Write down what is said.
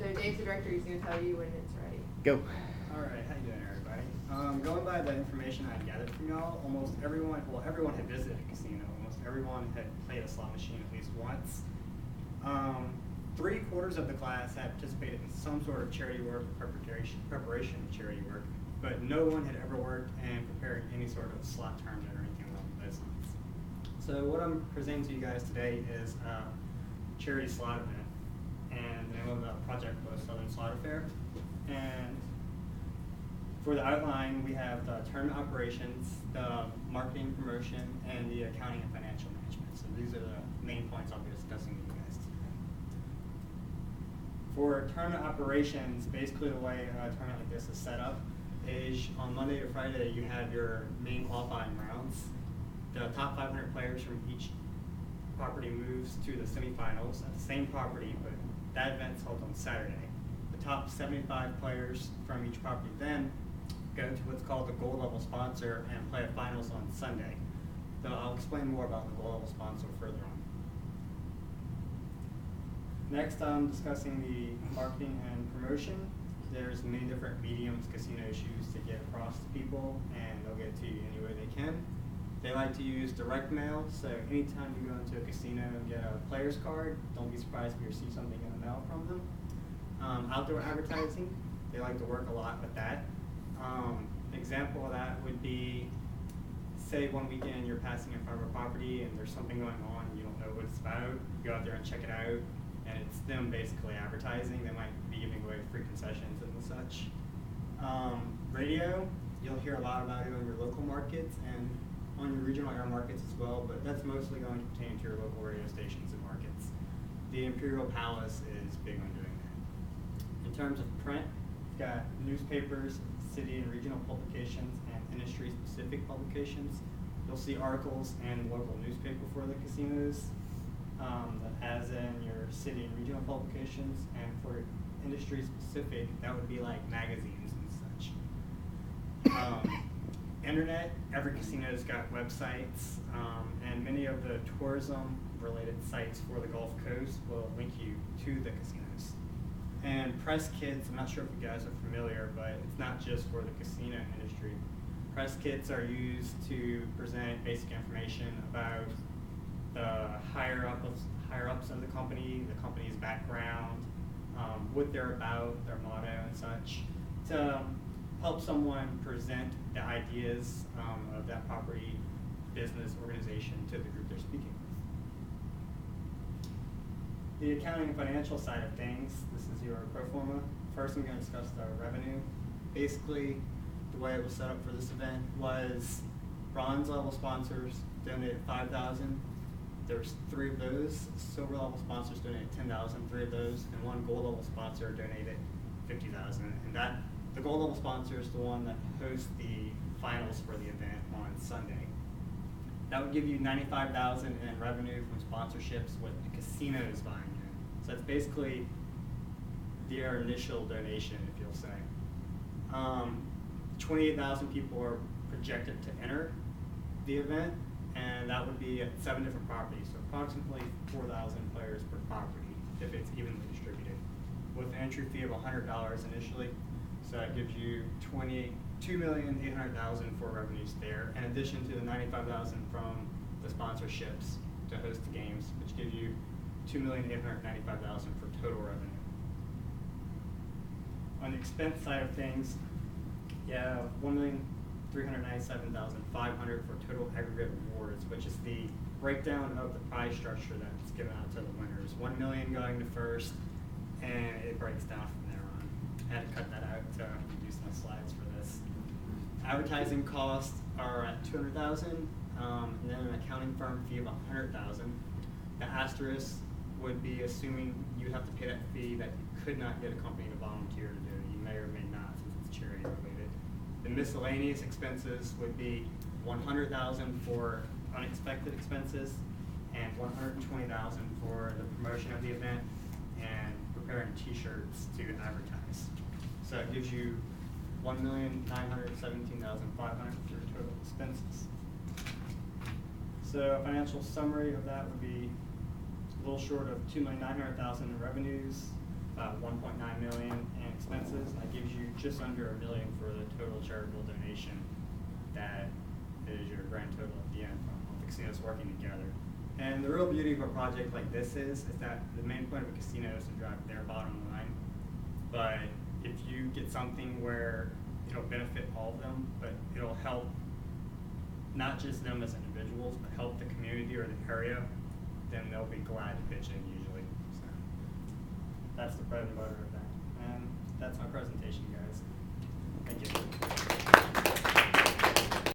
So Dave's the director, he's going to tell you when it's ready. Go. Alright, how you doing everybody? Going by the information I gathered from y'all, almost everyone had visited a casino. Almost everyone had played a slot machine at least once. 3/4 of the class had participated in some sort of charity work, preparation of charity work, but no one had ever worked in preparing any sort of slot tournament or anything along those lines. So what I'm presenting to you guys today is a charity slot event, and the name of the project was Southern Slot Affair. And for the outline, we have the tournament operations, the marketing promotion, and the accounting and financial management. So these are the main points I'll be discussing with you guys today. For tournament operations, basically the way a tournament like this is set up is on Monday to Friday you have your main qualifying rounds. The top 500 players from each property moves to the semifinals at the same property, but that event's held on Saturday. The top 75 players from each property then go to what's called the gold level sponsor and play a finals on Sunday. So I'll explain more about the gold level sponsor further on. Next, I'm discussing the marketing and promotion. There's many different mediums casinos use to get across to people, and they'll get it to you any way they can. They like to use direct mail, so anytime you go into a casino and get a player's card, don't be surprised if you receive something in the mail from them. Outdoor advertising, they like to work a lot with that. Example of that would be, say one weekend you're passing in front of a property and there's something going on and you don't know what it's about, you go out there and check it out, and it's them basically advertising. They might be giving away free concessions and such. Radio, you'll hear a lot about it on your local markets and on your regional area markets as well, but that's mostly going to pertain to your local radio stations and markets. The Imperial Palace is big on doing that. In terms of print, you've got newspapers, city and regional publications, and industry-specific publications. You'll see articles in local newspaper for the casinos, as in your city and regional publications, and for industry-specific, that would be like magazines and such. Internet, every casino's got websites, and many of the tourism-related sites for the Gulf Coast will link you to the casinos. And press kits, I'm not sure if you guys are familiar, but it's not just for the casino industry. Press kits are used to present basic information about the higher ups of the company's background, what they're about, their motto and such, to help someone present the ideas of that property, business, organization to the group they're speaking with. The accounting and financial side of things, this is your pro forma. First I'm going to discuss the revenue. Basically, the way it was set up for this event was bronze level sponsors donated $5,000. There's 3 of those. Silver level sponsors donated $10,000, 3 of those, and 1 gold level sponsor donated $50,000. And that the gold level sponsor is the one that hosts the finals for the event on Sunday. That would give you $95,000 in revenue from sponsorships with the casinos buying in. So that's basically their initial donation, if you'll say. 28,000 people are projected to enter the event, and that would be at 7 different properties, so approximately 4,000 players per property if it's evenly distributed, with an entry fee of $100 initially. So that gives you $2,800,000 for revenues there, in addition to the $95,000 from the sponsorships to host the games, which gives you $2,895,000 for total revenue. On the expense side of things, you have $1,397,500 for total aggregate awards, which is the breakdown of the prize structure that's given out to the winners. $1 million going to first, and it breaks down from there on. I had to cut that out to use my slides for this. Advertising costs are at $200,000, and then an accounting firm fee of $100,000. The asterisk would be assuming you have to pay that fee that you could not get a company to volunteer to do. You may or may not, since it's charity related. The miscellaneous expenses would be $100,000 for unexpected expenses and $120,000 for the promotion of the event and preparing T-shirts to advertise. So it gives you $1,917,500 for total expenses. So a financial summary of that would be a little short of $2,900,000 in revenues, about $1.9 million in expenses, and that gives you just under $1 million for the total charitable donation. That is your grand total at the end from all the casinos working together. And the real beauty of a project like this is that the main point of a casino is to drive their bottom line. But if you get something where it'll benefit all of them, but it'll help not just them as individuals, but help the community or the area, then they'll be glad to pitch in usually. So that's the bread and butter of that. And that's my presentation, guys. Thank you.